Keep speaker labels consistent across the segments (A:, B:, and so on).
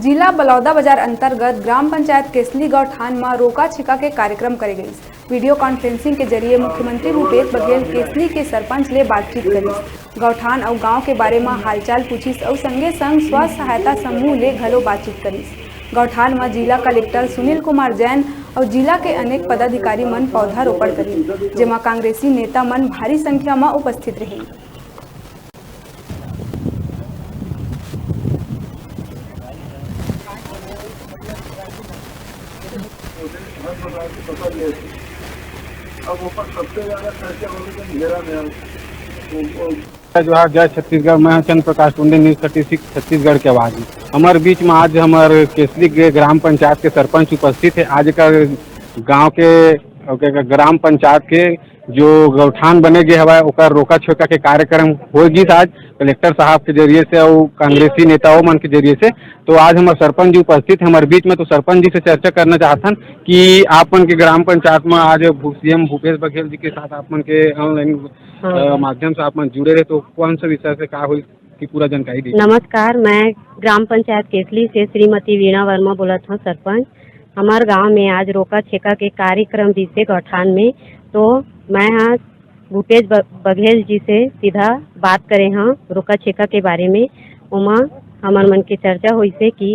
A: जिला बलौदाबाजार अंतर्गत ग्राम पंचायत केसली गौठान में रोका छिका के कार्यक्रम करे गई। वीडियो कॉन्फ्रेंसिंग के जरिए मुख्यमंत्री भूपेश बघेल केसली के सरपंच ले बातचीत करी। गौठान और गांव के बारे में हालचाल पूछिस और संगे संग स्व सहायता समूह ले घलो बातचीत करिस। गौठान में जिला कलेक्टर सुनील कुमार जैन और जिला के अनेक पदाधिकारी मन पौधारोपण करी, जेमा कांग्रेसी नेता मन भारी संख्या में उपस्थित रहे।
B: अब ऊपर सबसे ज्यादा खर्चा होगा मेरा
C: जो है जय छत्तीसगढ़ में चंद्र प्रकाश टुंडे न्यूज 36 छत्तीसगढ़ के आवाज। हमारे बीच में आज हमारे केसली के ग्राम पंचायत के सरपंच उपस्थित है। आज का गांव के ग्राम पंचायत के जो गौठान बनेगे हवा ओकर रोका छोका के कार्यक्रम होगी आज कलेक्टर साहब के जरिए से और कांग्रेसी नेताओं मन के जरिए से। तो आज हमारे सरपंच जी उपस्थित है हमारे बीच में। तो सरपंच जी से चर्चा करना चाहतन कि आप मन के ग्राम पंचायत में आज सीएम भूपेश बघेल जी के साथ आप मन के ऑनलाइन माध्यम से आप मन जुड़े रहे, तो कौन सा विषय से का हुई की पूरा जानकारी दी।
D: नमस्कार, मैं ग्राम पंचायत केसली से श्रीमती वीणा वर्मा बोला था सरपंच। हमारे गांव में आज रोका छेका के कार्यक्रम जिसे गौठान में, तो मैं आज भूपेश बघेल जी से सीधा बात करे हाँ रोका छेका के बारे में। उमा हमार मन की चर्चा हुई से कि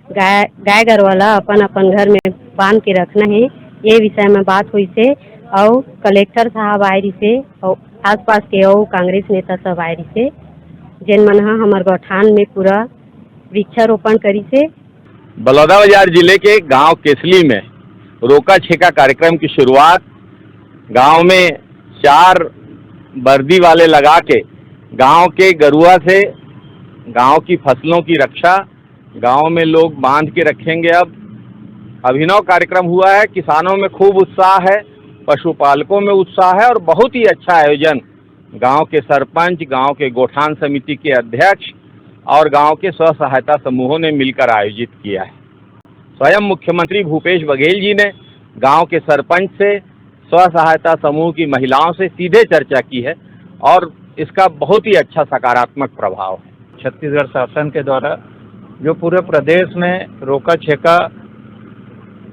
D: गाय गरवाला अपन अपन घर में बांध के रखना है, ये विषय में बात हुई से। और कलेक्टर साहब आए रही से और आसपास के और कांग्रेस नेता सब आए रही से, जिन मन हमार गौठान में पूरा वृक्षारोपण करी से।
E: बलौदाबाजार जिले के गांव केसली में रोका छेका कार्यक्रम की शुरुआत गांव में 4 वर्दी वाले लगा के गांव के गरुआ से गांव की फसलों की रक्षा गांव में लोग बांध के रखेंगे। अब अभिनव कार्यक्रम हुआ है, किसानों में खूब उत्साह है, पशुपालकों में उत्साह है और बहुत ही अच्छा आयोजन गांव के सरपंच, गांव के गौठान समिति के अध्यक्ष और गांव के स्व सहायता समूहों ने मिलकर आयोजित किया है। स्वयं मुख्यमंत्री भूपेश बघेल जी ने गांव के सरपंच से, स्व सहायता समूह की महिलाओं से सीधे चर्चा की है और इसका बहुत ही अच्छा सकारात्मक प्रभाव है।
F: छत्तीसगढ़ शासन के द्वारा जो पूरे प्रदेश में रोका छेका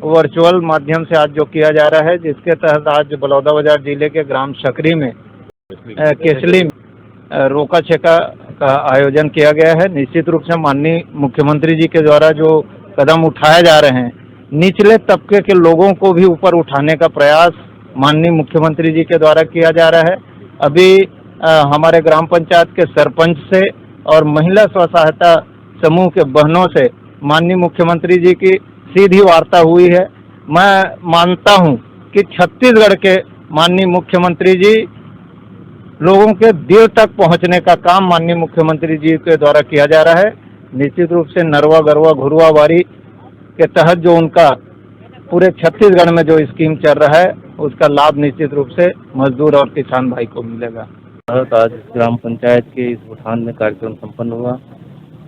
F: वर्चुअल माध्यम से आज जो किया जा रहा है, जिसके तहत आज बलौदाबाजार जिले के ग्राम सकरी में केसली में रोका छेका का आयोजन किया गया है। निश्चित रूप से माननीय मुख्यमंत्री जी के द्वारा जो कदम उठाए जा रहे हैं, निचले तबके के लोगों को भी ऊपर उठाने का प्रयास माननीय मुख्यमंत्री जी के द्वारा किया जा रहा है। अभी हमारे ग्राम पंचायत के सरपंच से और महिला स्व सहायता समूह के बहनों से माननीय मुख्यमंत्री जी की सीधी वार्ता हुई है। मैं मानता हूं कि छत्तीसगढ़ के माननीय मुख्यमंत्री जी लोगों के दिल तक पहुंचने का काम माननीय मुख्यमंत्री जी के द्वारा किया जा रहा है। निश्चित रूप से नरवा गरवा घुरवा वारी के तहत जो उनका पूरे छत्तीसगढ़ में जो स्कीम चल रहा है, उसका लाभ निश्चित रूप से मजदूर और किसान भाई को मिलेगा।
G: आज ग्राम पंचायत के इस गौठान में कार्यक्रम संपन्न हुआ,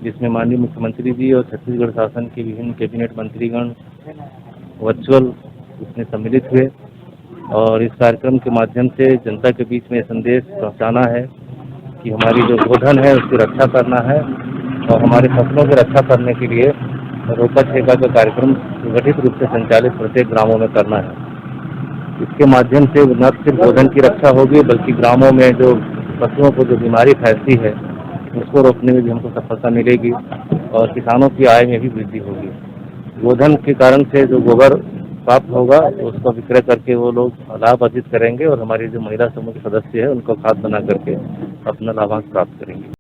G: जिसमें माननीय मुख्यमंत्री जी और छत्तीसगढ़ शासन के विभिन्न कैबिनेट मंत्रीगण वर्चुअल इसमें सम्मिलित हुए और इस कार्यक्रम के माध्यम से जनता के बीच में संदेश पहुंचाना है कि हमारी जो गोधन है उसकी रक्षा करना है और हमारी फसलों की रक्षा करने के लिए रोका छेका का कार्यक्रम संगठित रूप से संचालित प्रत्येक ग्रामों में करना है। इसके माध्यम से न सिर्फ गोधन की रक्षा होगी, बल्कि ग्रामों में जो फसलों को जो बीमारी फैलती है उसको रोकने में भी हमको सफलता मिलेगी और किसानों की आय में भी वृद्धि होगी। गोधन के कारण से जो गोबर प्राप्त होगा तो उसका विक्रय करके वो लोग लाभ अर्जित करेंगे और हमारी जो महिला समूह के सदस्य है उनको खाद बना करके अपना लाभांश प्राप्त करेंगे।